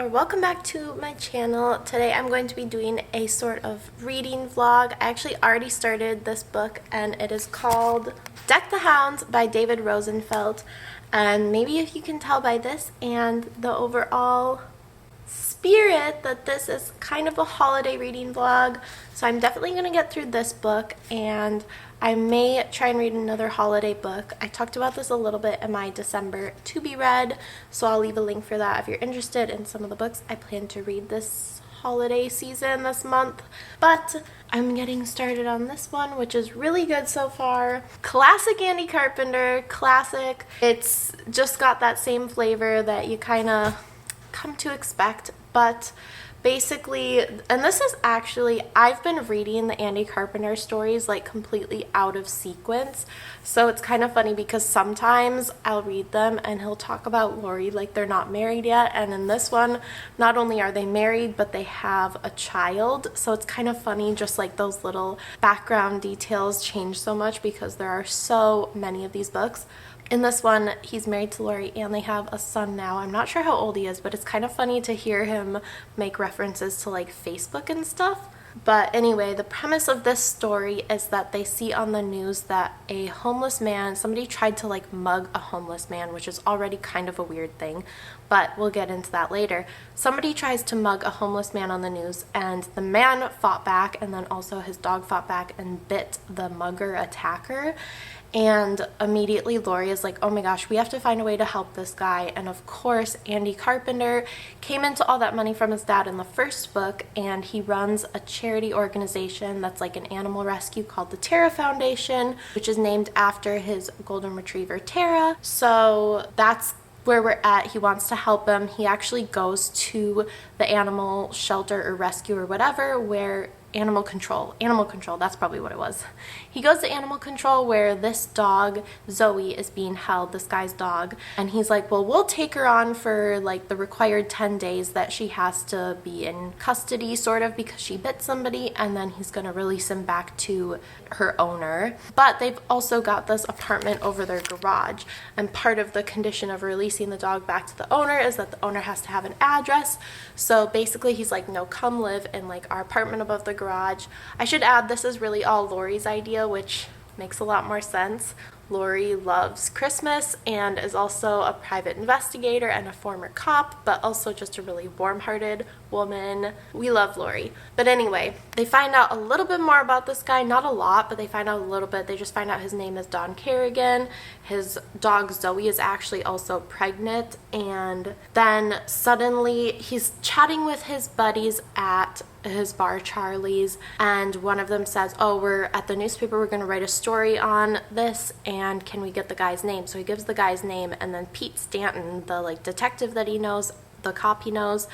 or welcome back to my channel. Today I'm going to be doing a sort of reading vlog. I actually already started this book and it is called Deck the Hounds by David Rosenfeld. And maybe if you can tell by this and the overall spirit that this is kind of a holiday reading vlog. So I'm definitely going to get through this book and I may try and read another holiday book. I talked about this a little bit in my December to be read, so I'll leave a link for that if you're interested in some of the books I plan to read this holiday season this month. But I'm getting started on this one, which is really good so far. Classic Andy Carpenter, classic. It's just got that same flavor that you kind of come to expect, but basically, and this is actually, I've been reading the Andy Carpenter stories like completely out of sequence, so it's kind of funny because sometimes I'll read them and he'll talk about Lori like they're not married yet, and in this one, not only are they married, but they have a child, so it's kind of funny just like those little background details change so much because there are so many of these books. In this one, he's married to Lori and they have a son now. I'm not sure how old he is, but it's kind of funny to hear him make references to like Facebook and stuff. But anyway, the premise of this story is that they see on the news that a homeless man, somebody tried to like mug a homeless man, which is already kind of a weird thing, but we'll get into that later. Somebody tries to mug a homeless man on the news and the man fought back, and then also his dog fought back and bit the mugger attacker. And immediately Lori is like, oh my gosh, we have to find a way to help this guy. And of course, Andy Carpenter came into all that money from his dad in the first book, and he runs a charity organization that's like an animal rescue called the Tara Foundation, which is named after his golden retriever Tara. So that's where we're at. He wants to help him. He actually goes to the animal shelter or rescue or whatever where animal control, that's probably what it was. He goes to animal control where this dog, Zoe, is being held, this guy's dog, and he's like, well, we'll take her on for like the required 10 days that she has to be in custody, sort of, because she bit somebody, and then he's gonna release him back to her owner. But they've also got this apartment over their garage, and part of the condition of releasing the dog back to the owner is that the owner has to have an address. So basically he's like, no, come live in like our apartment above the garage. I should add, this is really all Lori's idea, which makes a lot more sense. Lori loves Christmas and is also a private investigator and a former cop, but also just a really warm-hearted woman. We love Lori. But anyway, they find out a little bit more about this guy, not a lot, but they find out a little bit. They just find out his name is Don Kerrigan. His dog Zoe is actually also pregnant, and then suddenly he's chatting with his buddies at his bar, Charlie's, and one of them says, oh, we're at the newspaper, we're going to write a story on this, and can we get the guy's name? So he gives the guy's name, and then Pete Stanton, the like detective that he knows, the cop he knows,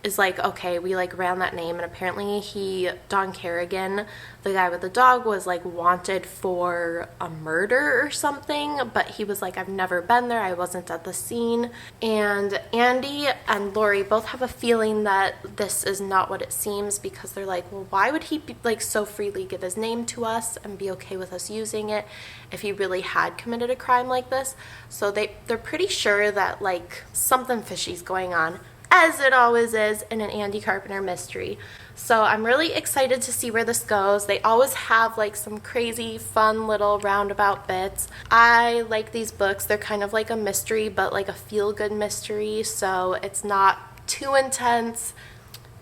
is like, okay, we like ran that name, and apparently Don Kerrigan, the guy with the dog, was like wanted for a murder or something, but he was like, I've never been there, I wasn't at the scene. And Andy and Lori both have a feeling that this is not what it seems, because they're like, well, why would he be, like so freely give his name to us and be okay with us using it if he really had committed a crime like this? So they're pretty sure that like something fishy's going on, as it always is in an Andy Carpenter mystery. So I'm really excited to see where this goes. They always have like some crazy fun little roundabout bits. I like these books. They're kind of like a mystery, but like a feel-good mystery, so it's not too intense.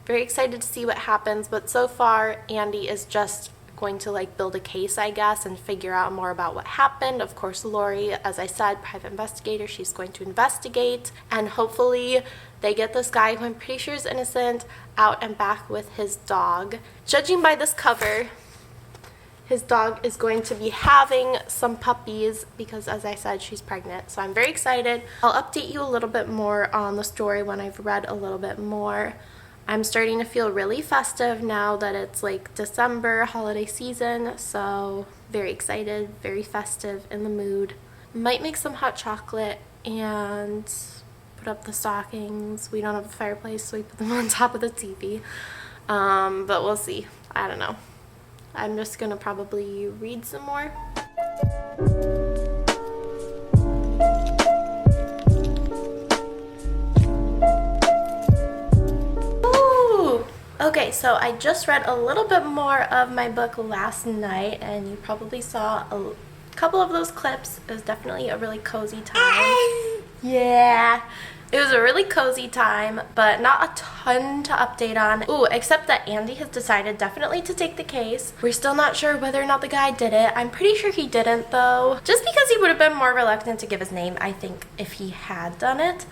Very excited to see what happens, but so far Andy is just going to like build a case, I guess, and figure out more about what happened. Of course, Lori, as I said, private investigator, she's going to investigate, and hopefully they get this guy, who I'm pretty sure is innocent, out and back with his dog. Judging by this cover, his dog is going to be having some puppies because, as I said, she's pregnant. So I'm very excited. I'll update you a little bit more on the story when I've read a little bit more. I'm starting to feel really festive now that it's like December, holiday season, so very excited, very festive, in the mood. Might make some hot chocolate and put up the stockings. We don't have a fireplace, so we put them on top of the TV. But we'll see. I don't know. I'm just gonna probably read some more. Okay, so I just read a little bit more of my book last night, and you probably saw a couple of those clips. It was definitely a really cozy time. Yeah. It was a really cozy time, but not a ton to update on. Ooh, except that Andy has decided definitely to take the case. We're still not sure whether or not the guy did it. I'm pretty sure he didn't, though. Just because he would have been more reluctant to give his name, I think, if he had done it.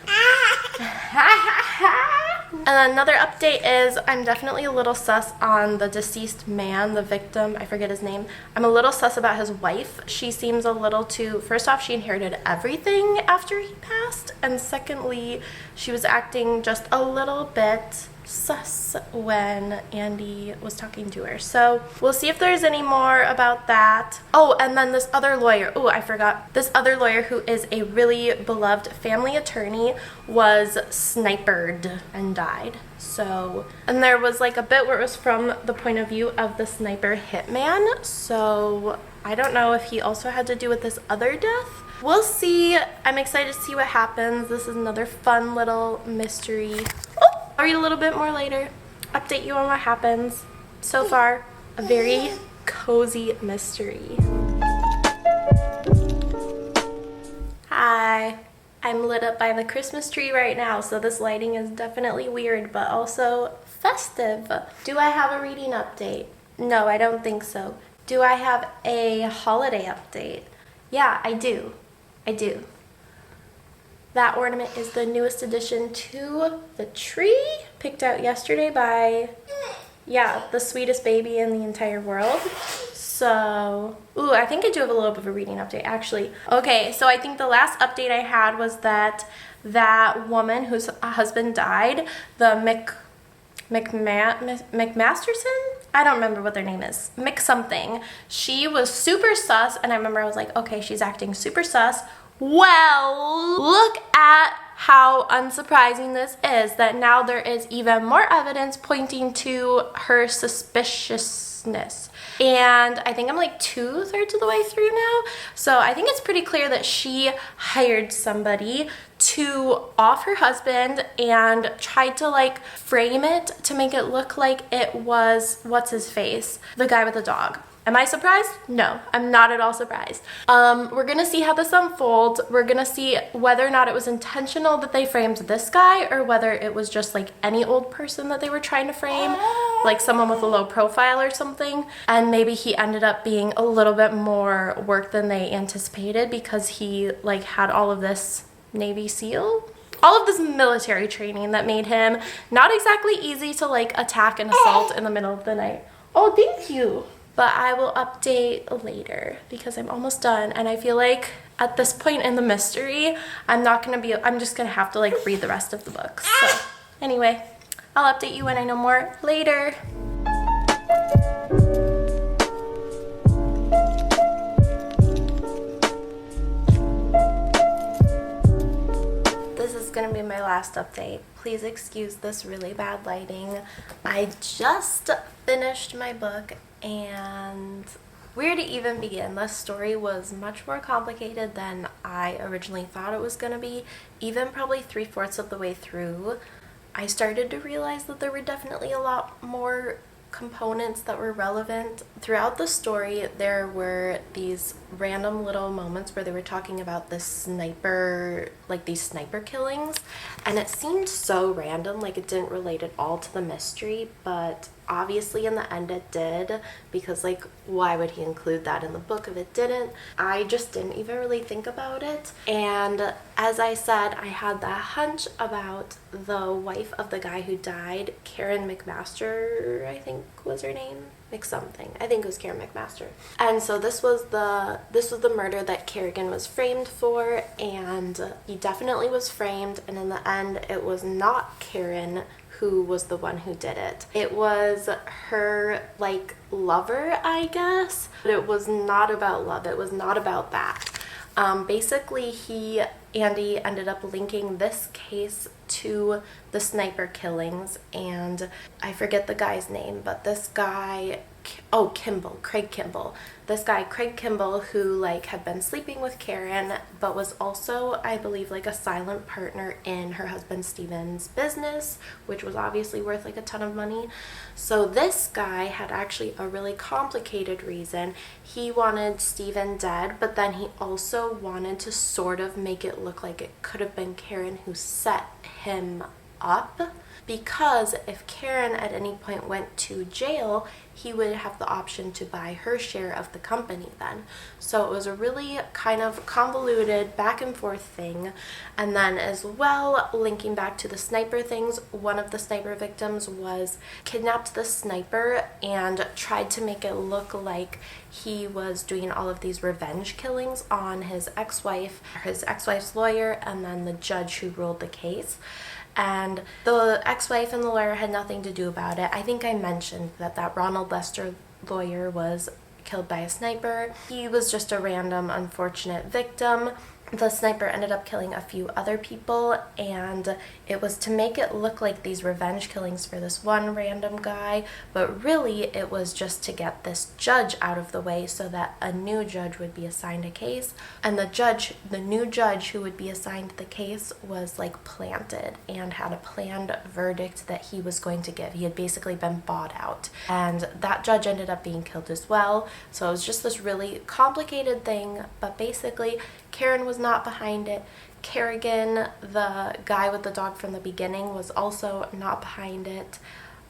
And another update is I'm definitely a little sus on the deceased man, the victim, I forget his name. I'm a little sus about his wife. She seems a little too, first off, she inherited everything after he passed, and secondly, she was acting just a little bit sus when Andy was talking to her. So we'll see if there's any more about that. Oh, and then this other lawyer. Oh, I forgot. This other lawyer, who is a really beloved family attorney, was sniped and died. So, and there was like a bit where it was from the point of view of the sniper hitman. So I don't know if he also had to do with this other death. We'll see. I'm excited to see what happens. This is another fun little mystery. I'll read a little bit more later, update you on what happens. So far, a very cozy mystery. Hi, I'm lit up by the Christmas tree right now, so this lighting is definitely weird, but also festive. Do I have a reading update? No, I don't think so. Do I have a holiday update? Yeah, I do. That ornament is the newest addition to the tree, picked out yesterday by, yeah, the sweetest baby in the entire world. So, ooh, I think I do have a little bit of a reading update, actually. Okay, so I think the last update I had was that woman whose husband died, the McMasterson? I don't remember what their name is. Mick something. She was super sus, and I remember I was like, okay, she's acting super sus. Well, look at how unsurprising this is, that now there is even more evidence pointing to her suspiciousness. And I think I'm like 2/3 of the way through now. So I think it's pretty clear that she hired somebody to off her husband and tried to like frame it to make it look like it was, what's his face? The guy with the dog. Am I surprised? No, I'm not at all surprised. We're gonna see how this unfolds. We're gonna see whether or not it was intentional that they framed this guy, or whether it was just like any old person that they were trying to frame, like someone with a low profile or something. And maybe he ended up being a little bit more work than they anticipated because he like had all of this Navy SEAL, all of this military training that made him not exactly easy to like attack and assault in the middle of the night. Oh, thank you. But I will update later because I'm almost done, and I feel like at this point in the mystery, I'm just gonna have to like read the rest of the book. So anyway, I'll update you when I know more later. This is gonna be my last update. Please excuse this really bad lighting. I just finished my book, and where to even begin? This story was much more complicated than I originally thought it was going to be. Even probably 3/4 of the way through, I started to realize that there were definitely a lot more components that were relevant. Throughout the story, there were these random little moments where they were talking about this sniper, like these sniper killings, and it seemed so random, like it didn't relate at all to the mystery, but obviously in the end it did, because like why would he include that in the book if it didn't? I just didn't even really think about it. And as I said, I had that hunch about the wife of the guy who died, Karen McMaster, I think was her name. Something. I think it was Karen McMaster. And so this was the murder that Kerrigan was framed for, and he definitely was framed, and in the end it was not Karen who was the one who did it. It was her like lover, I guess, but it was not about love. It was not about that. Basically he Andy ended up linking this case to the sniper killings, and I forget the guy's name, but this guy, Craig Kimball. This guy, Craig Kimball, who like had been sleeping with Karen, but was also, I believe, like a silent partner in her husband Steven's business, which was obviously worth like a ton of money. So this guy had actually a really complicated reason. He wanted Steven dead, but then he also wanted to sort of make it look like it could have been Karen who set him up, because if Karen at any point went to jail, he would have the option to buy her share of the company then. So it was a really kind of convoluted back and forth thing. And then as well, linking back to the sniper things, one of the sniper victims kidnapped the sniper and tried to make it look like he was doing all of these revenge killings on his ex-wife's lawyer, and then the judge who ruled the case. And the ex-wife and the lawyer had nothing to do about it. I think I mentioned that Ronald Lester lawyer was killed by a sniper. He was just a random unfortunate victim. The sniper ended up killing a few other people, and it was to make it look like these revenge killings for this one random guy, but really it was just to get this judge out of the way so that a new judge would be assigned a case. And the new judge who would be assigned the case was like planted and had a planned verdict that he was going to give. He had basically been bought out, and that judge ended up being killed as well. So it was just this really complicated thing, but basically Karen was not behind it. Kerrigan, the guy with the dog from the beginning, was also not behind it,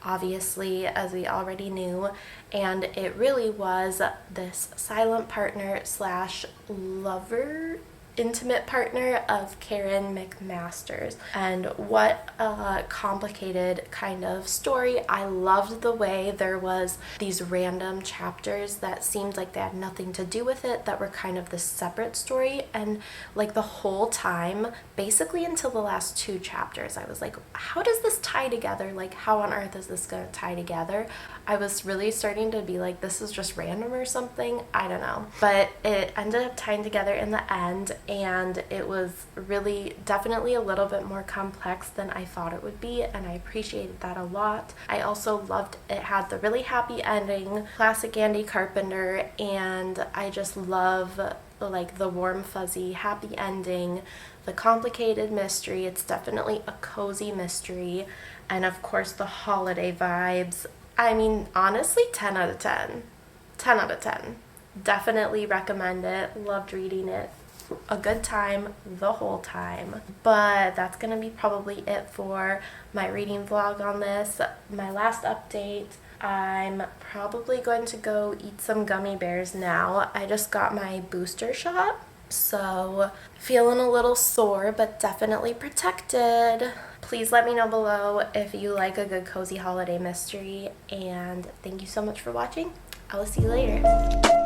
obviously, as we already knew. And it really was this silent partner slash lover, intimate partner of Karen McMaster's. And what a complicated kind of story. I loved the way there was these random chapters that seemed like they had nothing to do with it, that were kind of this separate story. And like the whole time, basically until the last 2 chapters, I was like, how does this tie together? Like, how on earth is this going to tie together? I was really starting to be like, this is just random or something. I don't know. But it ended up tying together in the end, and it was really definitely a little bit more complex than I thought it would be, and I appreciated that a lot. I also loved it had the really happy ending, classic Andy Carpenter, and I just love like the warm fuzzy happy ending, the complicated mystery. It's definitely a cozy mystery, and of course the holiday vibes. I mean, honestly, 10 out of 10. 10 out of 10. Definitely recommend it. Loved reading it. A good time the whole time. But that's gonna be probably it for my reading vlog on this. My last update, I'm probably going to go eat some gummy bears now. I just got my booster shot, so feeling a little sore, but definitely protected. Please let me know below if you like a good cozy holiday mystery, and thank you so much for watching. I will see you later.